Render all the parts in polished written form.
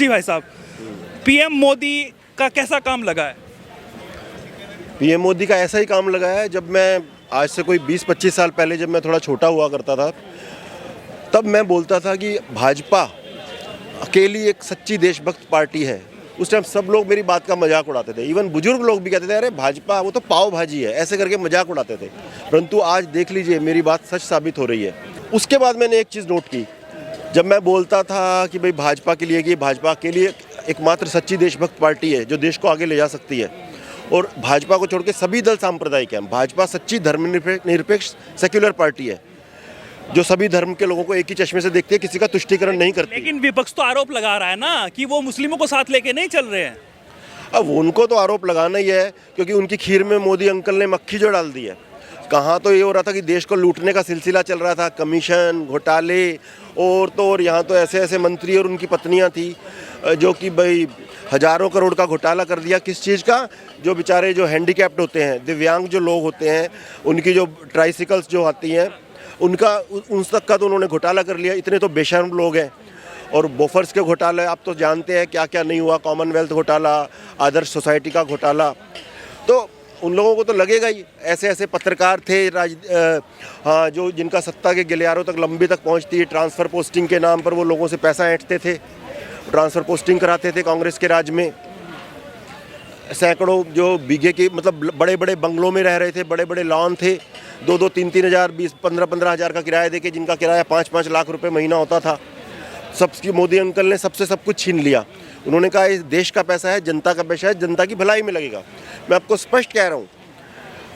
जी भाई साहब, पीएम मोदी का कैसा काम लगा है? पीएम मोदी का ऐसा ही काम लगा है। जब मैं आज से कोई 20-25 साल पहले जब मैं थोड़ा छोटा हुआ करता था, तब मैं बोलता था कि भाजपा अकेली एक सच्ची देशभक्त पार्टी है। उस टाइम सब लोग मेरी बात का मजाक उड़ाते थे, इवन बुजुर्ग लोग भी कहते थे अरे भाजपा वो तो पाव भाजी है, ऐसे करके मजाक उड़ाते थे। परंतु आज देख लीजिए मेरी बात सच साबित हो रही है। उसके बाद मैंने एक चीज़ नोट की, जब मैं बोलता था कि भाई भाजपा के लिए, कि भाजपा के लिए एकमात्र सच्ची देशभक्त पार्टी है जो देश को आगे ले जा सकती है, और भाजपा को छोड़ के सभी दल सांप्रदायिक हैं। भाजपा सच्ची धर्मनिरपेक्ष सेक्युलर पार्टी है जो सभी धर्म के लोगों को एक ही चश्मे से देखती है, किसी का तुष्टीकरण नहीं करती। लेकिन विपक्ष तो आरोप लगा रहा है ना कि वो मुस्लिमों को साथ लेके नहीं चल रहे हैं। अब उनको तो आरोप लगाना ही है, क्योंकि उनकी खीर में मोदी अंकल ने मक्खी जो डाल दी है। कहाँ तो ये हो रहा था कि देश को लूटने का सिलसिला चल रहा था, कमीशन घोटाले, और तो और यहाँ तो ऐसे ऐसे मंत्री और उनकी पत्नियाँ थी जो कि भाई हज़ारों करोड़ का घोटाला कर दिया। किस चीज़ का? जो बेचारे जो हैंडीकैप्ड होते हैं, दिव्यांग जो लोग होते हैं, उनकी जो ट्राइसिकल्स जो आती हैं, उनका उन तक का तो उन्होंने घोटाला कर लिया। इतने तो बेशर्म लोग हैं। और बोफर्स के घोटाले आप तो जानते हैं क्या क्या नहीं हुआ, कॉमनवेल्थ घोटाला, आदर्श सोसाइटी का घोटाला। तो उन लोगों को तो लगेगा ही। ऐसे ऐसे पत्रकार थे हाँ, जो जिनका सत्ता के गलियारों तक लंबी तक पहुंचती है, ट्रांसफ़र पोस्टिंग के नाम पर वो लोगों से पैसा ऐंठते थे, ट्रांसफ़र पोस्टिंग कराते थे कांग्रेस के राज में। सैकड़ों जो बीघे की मतलब बड़े बड़े बंगलों में रह रहे थे, बड़े बड़े लॉन थे, 2-2, 3-3 हज़ार, 20-15-15 हज़ार का किराया देके, जिनका किराया 5-5 लाख रुपए महीना होता था। सबकी मोदी अंकल ने सबसे सब कुछ छीन लिया। उन्होंने कहा इस देश का पैसा है, जनता का पैसा है, जनता की भलाई में लगेगा। मैं आपको स्पष्ट कह रहा हूँ,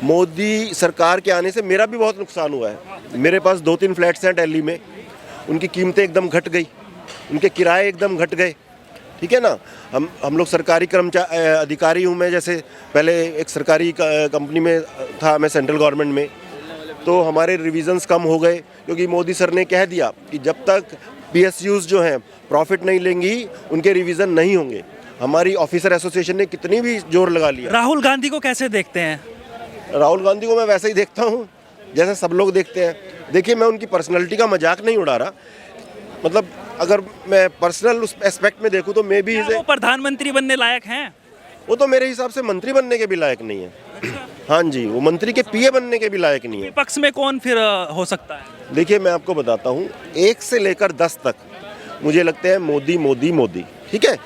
मोदी सरकार के आने से मेरा भी बहुत नुकसान हुआ है। मेरे पास 2-3 फ्लैट्स हैं दिल्ली में, उनकी कीमतें एकदम घट गई, उनके किराए एकदम घट गए। ठीक है ना। हम लोग सरकारी अधिकारी हूँ मैं, जैसे पहले एक सरकारी कंपनी में था मैं, सेंट्रल गवर्नमेंट में, तो हमारे रिविजन्स कम हो गए, क्योंकि मोदी सर ने कह दिया कि जब तक PSUs जो हैं प्रॉफिट नहीं लेंगी उनके रिवीजन नहीं होंगे। हमारी ऑफिसर एसोसिएशन ने कितनी भी जोर लगा लिया। राहुल गांधी को कैसे देखते हैं? राहुल गांधी को मैं वैसे ही देखता हूँ जैसे सब लोग देखते हैं। देखिए, मैं उनकी पर्सनैलिटी का मजाक नहीं उड़ा रहा, मतलब अगर मैं पर्सनल उस एस्पेक्ट में देखूँ तो मे भी वो प्रधानमंत्री बनने लायक हैं? वो तो मेरे हिसाब से मंत्री बनने के भी लायक नहीं है। हाँ जी, वो मंत्री के PA बनने के भी लायक नहीं है। विपक्ष में कौन फिर हो सकता है? देखिए, मैं आपको बताता हूँ, 1 से लेकर 10 तक मुझे लगता है मोदी मोदी मोदी। ठीक है।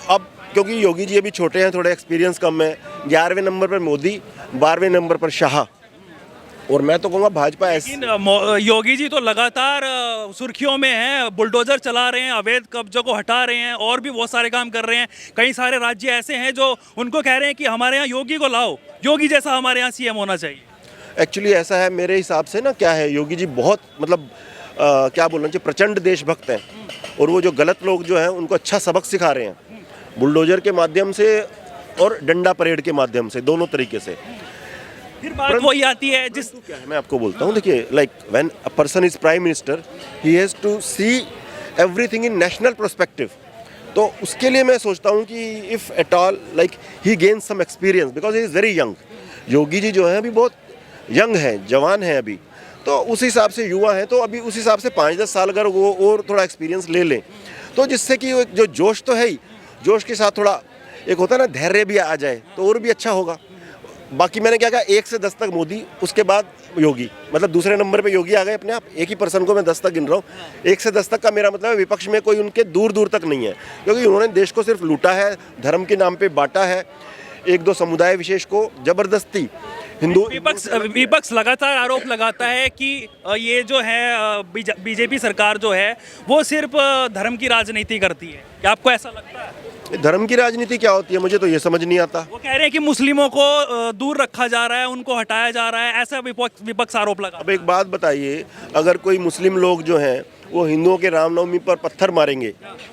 अब क्योंकि योगी जी अभी छोटे हैं, थोड़े एक्सपीरियंस कम है, 11वें नंबर पर मोदी, 12वें नंबर पर शाह, और मैं तो कहूँगा भाजपा ऐसी। योगी जी तो लगातार सुर्खियों में हैं, बुलडोजर चला रहे हैं, अवैध कब्जों को हटा रहे हैं, और भी बहुत सारे काम कर रहे हैं। कई सारे राज्य ऐसे हैं जो उनको कह रहे हैं कि हमारे यहाँ योगी को लाओ, योगी जैसा हमारे यहाँ CM होना चाहिए। एक्चुअली ऐसा है मेरे हिसाब से ना, क्या है, योगी जी बहुत मतलब क्या बोलना चाहिए, प्रचंड देशभक्त हैं, और वो जो गलत लोग जो हैं उनको अच्छा सबक सिखा रहे हैं, बुलडोजर के माध्यम से और डंडा परेड के माध्यम से, दोनों तरीके से। फिर बात वही आती है जिस क्या है, मैं आपको बोलता हूँ, देखिए, like when a person is prime minister, he has to see everything in national perspective. तो उसके लिए मैं सोचता हूँ कि if at all like he gain some experience, because he is very young. Yogi ji जो है अभी बहुत यंग हैं, जवान हैं अभी, तो उस हिसाब से युवा हैं, तो अभी उस हिसाब से 5-10 साल अगर वो और थोड़ा एक्सपीरियंस ले लें, तो जिससे कि जो जोश तो है ही, जोश के साथ थोड़ा एक होता है ना धैर्य भी आ जाए, तो और भी अच्छा होगा। बाकी मैंने क्या कहा, 1 से 10 तक मोदी, उसके बाद योगी, मतलब दूसरे नंबर पे योगी आ गए अपने आप। एक ही पर्सन को मैं 10 तक गिन रहा हूँ। 1 से 10 तक का मेरा मतलब है विपक्ष में कोई उनके दूर दूर तक नहीं है, क्योंकि उन्होंने देश को सिर्फ लूटा है, धर्म के नाम पे बांटा है, 1-2 समुदाय विशेष को जबरदस्ती। विपक्ष लगातार आरोप लगाता है कि ये जो है बीजेपी सरकार जो है वो सिर्फ धर्म की राजनीति करती है। क्या आपको ऐसा लगता है? धर्म की राजनीति क्या होती है, मुझे तो ये समझ नहीं आता। वो कह रहे हैं कि मुस्लिमों को दूर रखा जा रहा है, उनको हटाया जा रहा है, ऐसा विपक्ष आरोप लगा। अब एक बात बताइए, अगर कोई मुस्लिम लोग जो हैं वो हिंदुओं के रामनवमी पर पत्थर मारेंगे,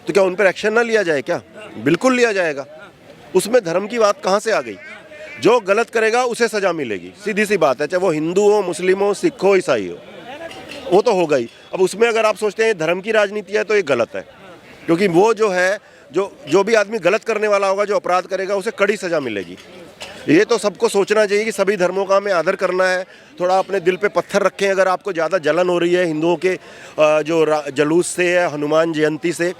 तो क्या उन पर एक्शन ना लिया जाए? क्या बिल्कुल लिया जाएगा। उसमें धर्म की बात कहाँ से आ गई? जो गलत करेगा उसे सजा मिलेगी, सीधी सी बात है, चाहे वो हिंदू हो, मुस्लिम हो, सिख हो, ईसाई हो, वो तो होगा ही। अब उसमें अगर आप सोचते हैं धर्म की राजनीति है तो ये गलत है, क्योंकि वो जो है जो भी आदमी गलत करने वाला होगा, जो अपराध करेगा, उसे कड़ी सजा मिलेगी। ये तो सबको सोचना चाहिए कि सभी धर्मों का हमें आदर करना है। थोड़ा अपने दिल पे पत्थर रखें। अगर आपको ज़्यादा जलन हो रही है हिंदुओं के जलूस से या हनुमान जयंती से,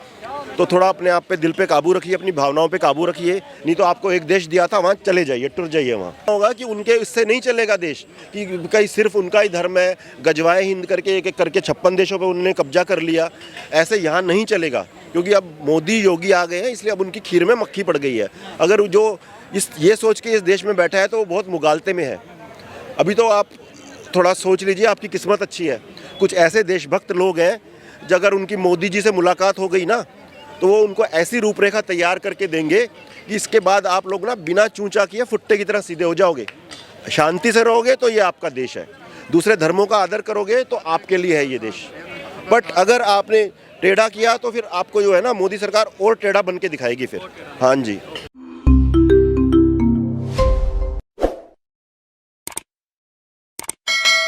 तो थोड़ा अपने आप पे दिल पे काबू रखिए, अपनी भावनाओं पे काबू रखिए। नहीं तो आपको एक देश दिया था, वहाँ चले जाइए, टुर जाइए। वहाँ होगा कि उनके इससे नहीं चलेगा देश, कि कहीं सिर्फ उनका ही धर्म है, गजवाए हिंद करके एक एक करके 56 देशों पे उन्होंने कब्जा कर लिया। ऐसे यहाँ नहीं चलेगा, क्योंकि अब मोदी योगी आ गए हैं, इसलिए अब उनकी खीर में मक्खी पड़ गई है। अगर जो ये सोच के इस देश में बैठा है तो वो बहुत मुगालते में है। अभी तो आप थोड़ा सोच लीजिए, आपकी किस्मत अच्छी है। कुछ ऐसे देशभक्त लोग हैं, अगर उनकी मोदी जी से मुलाकात हो गई ना, तो वो उनको ऐसी रूपरेखा तैयार करके देंगे कि इसके बाद आप लोग ना बिना चूंचा किए फुट्टे की तरह सीधे हो जाओगे। शांति से रहोगे तो ये आपका देश है, दूसरे धर्मों का आदर करोगे तो आपके लिए है ये देश। बट अगर आपने टेढ़ा किया तो फिर आपको जो है ना मोदी सरकार और टेढ़ा बन के दिखाएगी फिर। हाँ जी।